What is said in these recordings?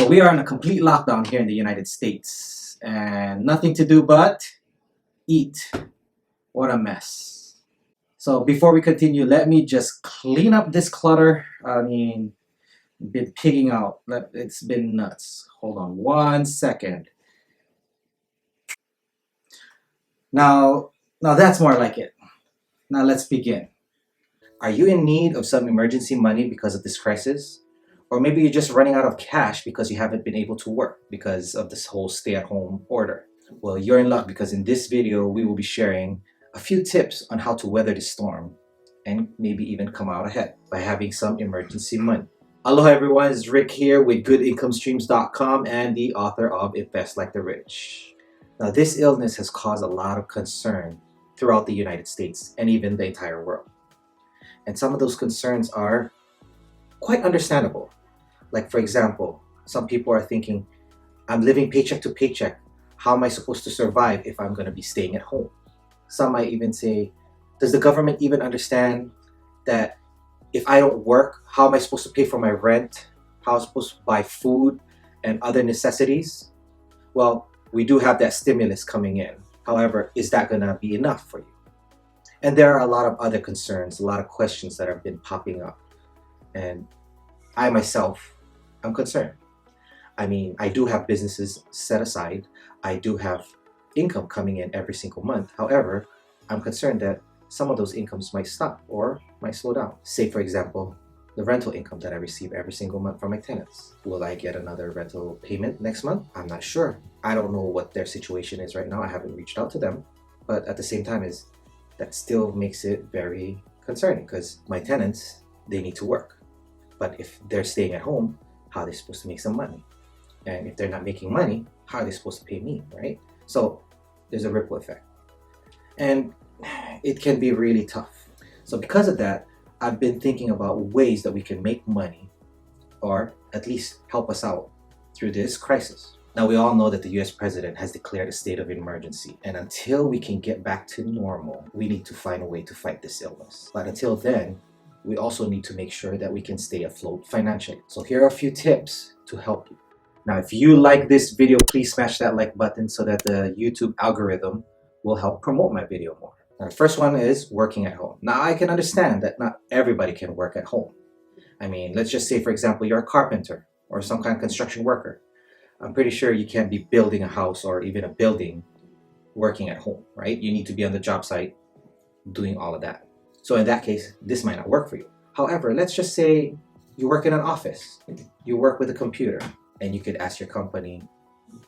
So we are in a complete lockdown here in the United States and nothing to do but eat. What a mess. So before we continue, let me just clean up this clutter. Been pigging out. It's been nuts. Hold on 1 second. Now, now that's more like it. Now let's begin. Are you in need of some emergency money because of this crisis? Or maybe you're just running out of cash because you haven't been able to work because of this whole stay-at-home order. Well, you're in luck because in this video, we will be sharing a few tips on how to weather the storm and maybe even come out ahead by having some emergency money. Hello everyone, it's Rick here with goodincomestreams.com and the author of Invest Like the Rich. Now, this illness has caused a lot of concern throughout the United States and even the entire world. And some of those concerns are quite understandable. Like, for example, some people are thinking, I'm living paycheck to paycheck. How am I supposed to survive if I'm going to be staying at home? Some might even say, does the government even understand that if I don't work, how am I supposed to pay for my rent? How am I supposed to buy food and other necessities? Well, we do have that stimulus coming in. However, is that going to be enough for you? And there are a lot of other concerns, a lot of questions that have been popping up. And I myself, I'm concerned. I mean, I do have businesses set aside. I do have income coming in every single month. However, I'm concerned that some of those incomes might stop or might slow down. Say, for example, the rental income that I receive every single month from my tenants. Will I get another rental payment next month? I'm not sure. I don't know what their situation is right now. I haven't reached out to them. But at the same time, that still makes it very concerning because my tenants, they need to work. But if they're staying at home, how are they supposed to make some money? And if they're not making money, how are they supposed to pay me, right? So there's a ripple effect. And it can be really tough. So because of that, I've been thinking about ways that we can make money or at least help us out through this crisis. Now, we all know that the US president has declared a state of emergency. And until we can get back to normal, we need to find a way to fight this illness. But until then, we also need to make sure that we can stay afloat financially. So here are a few tips to help you. Now, if you like this video, please smash that like button so that the YouTube algorithm will help promote my video more. Now, the first one is working at home. Now, I can understand that not everybody can work at home. I mean, let's just say, for example, you're a carpenter or some kind of construction worker. I'm pretty sure you can't be building a house or even a building working at home, right? You need to be on the job site doing all of that. So in that case, this might not work for you. However, let's just say you work in an office. You work with a computer and you could ask your company,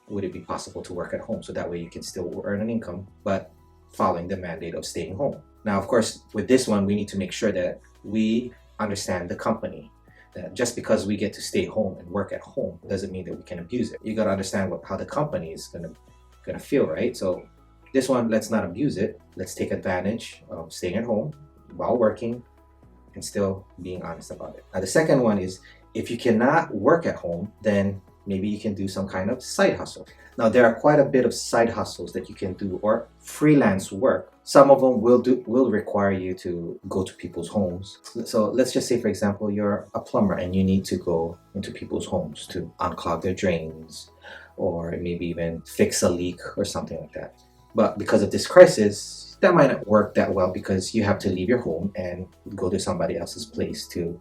would it be possible to work at home? So that way you can still earn an income, but following the mandate of staying home. Now, of course, with this one, we need to make sure that we understand the company. That just because we get to stay home and work at home doesn't mean that we can abuse it. You got to understand how the company is gonna feel, right? So this one, let's not abuse it. Let's take advantage of staying at home while working and still being honest about it. Now, the second one is if you cannot work at home, then maybe you can do some kind of side hustle. Now, there are quite a bit of side hustles that you can do or freelance work. Some of them will require you to go to people's homes. So let's just say, for example, you're a plumber and you need to go into people's homes to unclog their drains or maybe even fix a leak or something like that. But because of this crisis, that might not work that well because you have to leave your home and go to somebody else's place to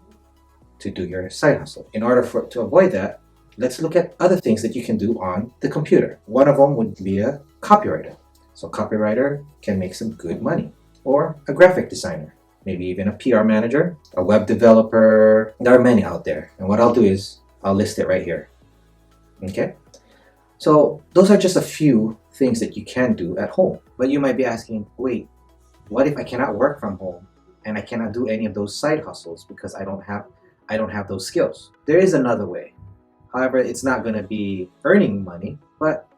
do your side hustle. In order to avoid that, let's look at other things that you can do on the computer. One of them would be a copywriter. So copywriter can make some good money. Or a graphic designer, maybe even a PR manager, a web developer. There are many out there. And what I'll do is I'll list it right here. Okay? So those are just a few things that you can do at home. But you might be asking, wait, what if I cannot work from home and I cannot do any of those side hustles because I don't have those skills? There is another way. However, it's not going to be earning money, but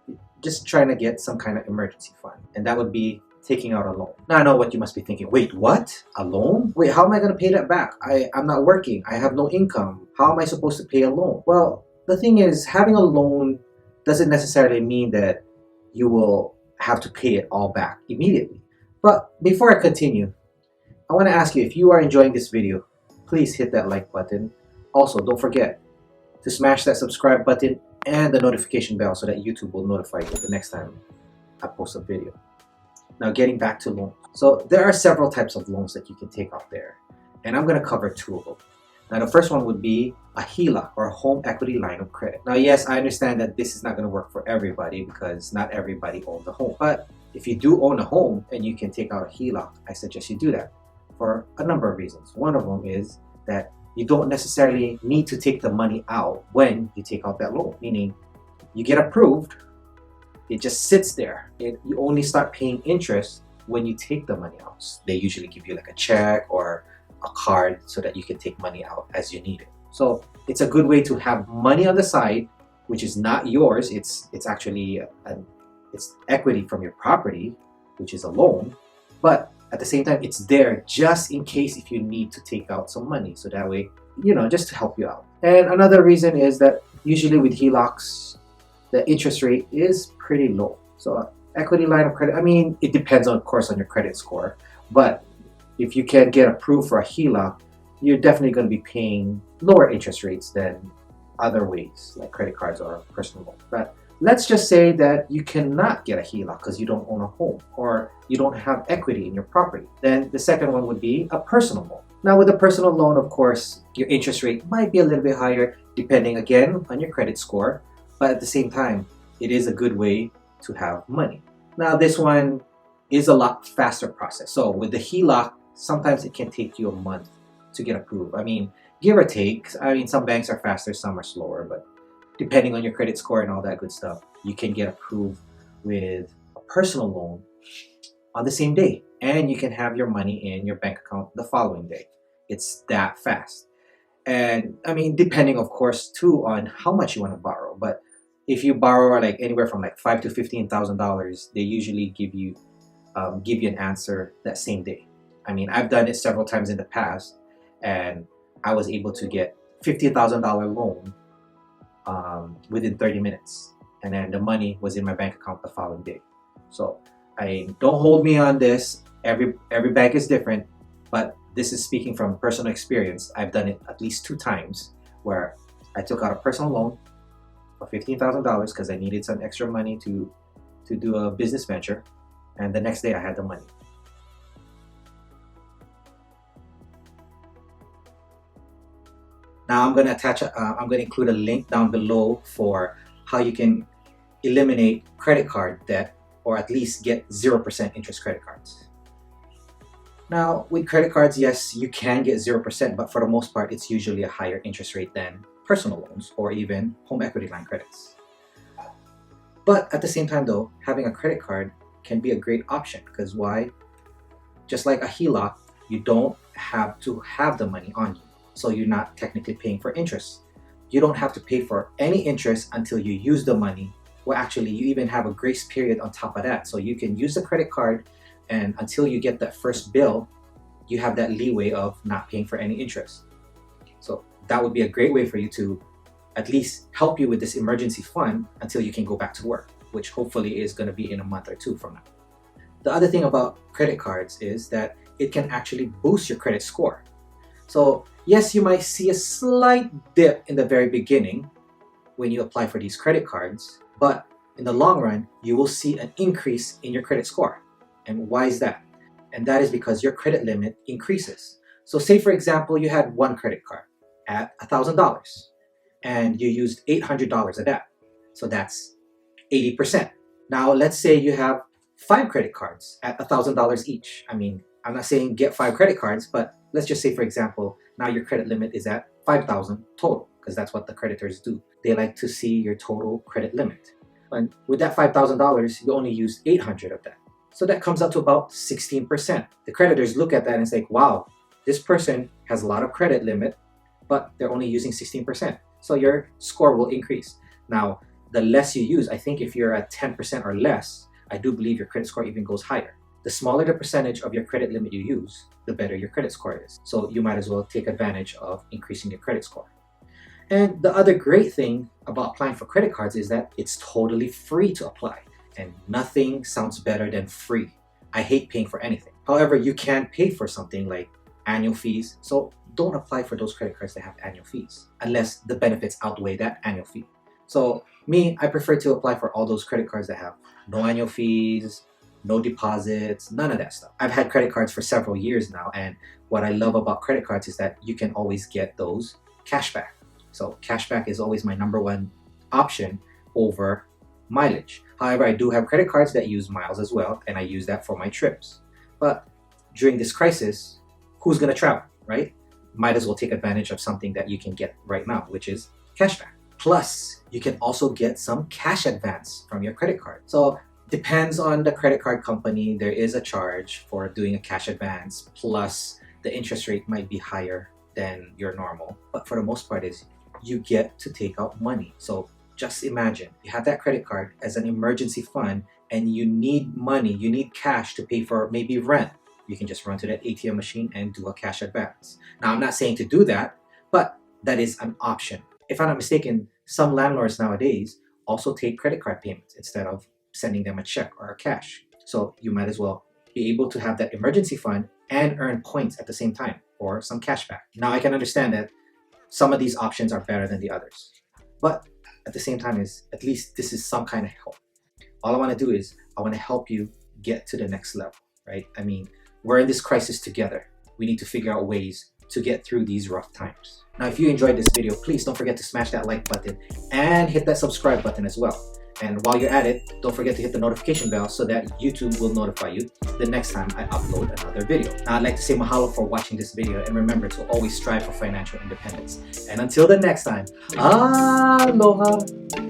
just trying to get some kind of emergency fund. And that would be taking out a loan. Now, I know what you must be thinking. Wait, what? A loan? Wait, how am I going to pay that back? I'm not working. I have no income. How am I supposed to pay a loan? Well, the thing is, having a loan doesn't necessarily mean that you will have to pay it all back immediately. But before I continue, I want to ask you, if you are enjoying this video, please hit that like button. Also, don't forget to smash that subscribe button and the notification bell so that YouTube will notify you the next time I post a video. Now getting back to loans. So there are several types of loans that you can take out there, and I'm going to cover two of them. Now the first one would be a HELOC, or a home equity line of credit. Now yes, I understand that this is not going to work for everybody because not everybody owns a home. But if you do own a home and you can take out a HELOC, I suggest you do that for a number of reasons. One of them is that you don't necessarily need to take the money out when you take out that loan, meaning you get approved, it just sits there. You only start paying interest when you take the money out. They usually give you like a check or a card so that you can take money out as you need it. So it's a good way to have money on the side, which is not yours. It's actually it's equity from your property, which is a loan, but at the same time, it's there just in case if you need to take out some money. So that way, just to help you out. And another reason is that usually with HELOCs, the interest rate is pretty low. So equity line of credit, I mean, it depends of course on your credit score, but if you can get approved for a HELOC, you're definitely going to be paying lower interest rates than other ways like credit cards or personal loans. But let's just say that you cannot get a HELOC because you don't own a home or you don't have equity in your property. Then the second one would be a personal loan. Now with a personal loan, of course, your interest rate might be a little bit higher depending again on your credit score, but at the same time, it is a good way to have money. Now this one is a lot faster process. So with the HELOC, sometimes it can take you a month to get approved. I mean, give or take. I mean, some banks are faster, some are slower, but depending on your credit score and all that good stuff, you can get approved with a personal loan on the same day, and you can have your money in your bank account the following day. It's that fast. And I mean, depending of course too on how much you want to borrow, but if you borrow like anywhere from like $5,000 to $15,000, they usually give you an answer that same day. I mean, I've done it several times in the past, and I was able to get $50,000 loan within 30 minutes, and then the money was in my bank account the following day. So don't hold me on this. Every bank is different, but this is speaking from personal experience. I've done it at least 2 times where I took out a personal loan for $15,000 because I needed some extra money to do a business venture, and the next day I had the money. Now I'm going to include a link down below for how you can eliminate credit card debt, or at least get 0% interest credit cards. Now with credit cards, yes, you can get 0%, but for the most part, it's usually a higher interest rate than personal loans or even home equity line credits. But at the same time though, having a credit card can be a great option because why? Just like a HELOC, you don't have to have the money on you. So you're not technically paying for interest. You don't have to pay for any interest until you use the money. Well, actually, you even have a grace period on top of that. So you can use the credit card, and until you get that first bill, you have that leeway of not paying for any interest. So that would be a great way for you to at least help you with this emergency fund until you can go back to work, which hopefully is going to be in a month or 2 from now. The other thing about credit cards is that it can actually boost your credit score. So yes, you might see a slight dip in the very beginning when you apply for these credit cards, but in the long run, you will see an increase in your credit score. And why is that? And that is because your credit limit increases. So say for example, you had one credit card at $1,000 and you used $800 of that. So that's 80%. Now let's say you have 5 credit cards at $1,000 each. I mean, I'm not saying get 5 credit cards, but let's just say, for example, now your credit limit is at $5,000 total, because that's what the creditors do. They like to see your total credit limit. And with that $5,000, you only use $800 of that. So that comes out to about 16%. The creditors look at that and say, wow, this person has a lot of credit limit, but they're only using 16%. So your score will increase. Now, the less you use, I think if you're at 10% or less, I do believe your credit score even goes higher. The smaller the percentage of your credit limit you use, the better your credit score is. So you might as well take advantage of increasing your credit score. And the other great thing about applying for credit cards is that it's totally free to apply. And nothing sounds better than free. I hate paying for anything. However, you can pay for something like annual fees. So don't apply for those credit cards that have annual fees unless the benefits outweigh that annual fee. So me, I prefer to apply for all those credit cards that have no annual fees, no deposits, none of that stuff. I've had credit cards for several years now, and what I love about credit cards is that you can always get those cashback. So cashback is always my number one option over mileage. However, I do have credit cards that use miles as well, and I use that for my trips. But during this crisis, who's going to travel, right? Might as well take advantage of something that you can get right now, which is cashback. Plus, you can also get some cash advance from your credit card. So depends on the credit card company. There is a charge for doing a cash advance, plus the interest rate might be higher than your normal. But for the most part is you get to take out money. So just imagine you have that credit card as an emergency fund and you need money, you need cash to pay for maybe rent. You can just run to that ATM machine and do a cash advance. Now, I'm not saying to do that, but that is an option. If I'm not mistaken, some landlords nowadays also take credit card payments instead of sending them a check or a cash. So you might as well be able to have that emergency fund and earn points at the same time or some cash back. Now, I can understand that some of these options are better than the others, but at the same time is at least this is some kind of help. All I want to do is I want to help you get to the next level, right? I mean, we're in this crisis together. We need to figure out ways to get through these rough times. Now, if you enjoyed this video, please don't forget to smash that like button and hit that subscribe button as well. And while you're at it, don't forget to hit the notification bell so that YouTube will notify you the next time I upload another video. Now, I'd like to say mahalo for watching this video, and remember to always strive for financial independence. And until the next time, aloha!